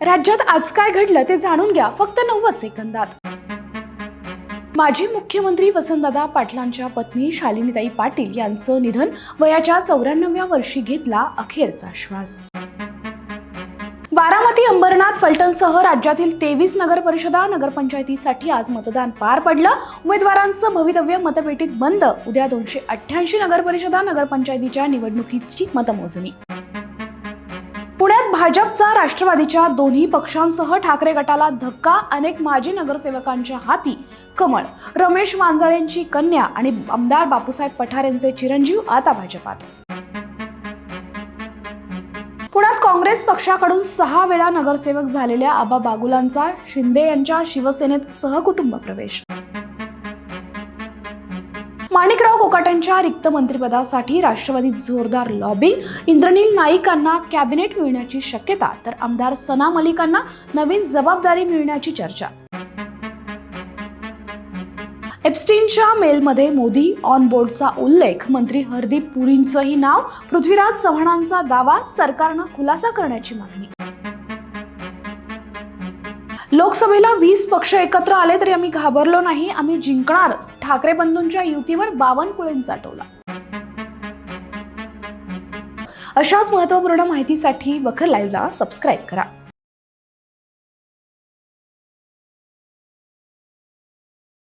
राज्यात आज काय घडलं ते जाणून घ्या फक्त 90 सेकंदात। माजी मुख्यमंत्री वसंतदादा पाटलांच्या पत्नी शालिनीताई पाटील यांचं निधन, वयाच्या 94व्या वर्षी घेतला अखेरचा श्वास। बारामती, अंबरनाथ, फलटणसह राज्यातील 23 नगर परिषदा, नगरपंचायतीसाठी आज मतदान पार पडलं। उमेदवारांचं भवितव्य मतपेटीत बंद। उद्या 288 नगर परिषदा, नगरपंचायतीच्या निवडणुकीची मतमोजणी। पुण्यात भाजपचा राष्ट्रवादीच्या दोन्ही पक्षांसह ठाकरे गटाला धक्का, अनेक माजी नगरसेवकांच्या हाती कमळ। रमेश वांजळेंची कन्या आणि आमदार बापूसाहेब पठार यांचे चिरंजीव आता भाजपात। पुण्यात काँग्रेस पक्षाकडून 6 वेळा नगरसेवक झालेल्या आबा बागुलांचा शिंदे यांच्या शिवसेनेत सहकुटुंब प्रवेश। माणिकराव कोकाटेंच्या रिक्त मंत्रिपदासाठी राष्ट्रवादीत जोरदार लॉबिंग। इंद्रनील नाईकांना कॅबिनेट मिळण्याची शक्यता, तर आमदार सना मलिकांना नवीन जबाबदारी मिळण्याची चर्चा। एप्स्टीनच्या मेलमध्ये मोदी ऑन बोर्डचा उल्लेख, मंत्री हरदीप पुरींचंही नाव। पृथ्वीराज चव्हाणांचा दावा, सरकारनं खुलासा करण्याची मागणी। लोकसभेला 20 पक्ष एकत्र आले तरी आम्ही घाबरलो नाही, आम्ही जिंकणारच। ठाकरे बंधूंच्या युतीवर बावनकुळेंचा टोला। अशाच महत्त्वपूर्ण माहितीसाठी वखर लाईव्हला सबस्क्राईब करा।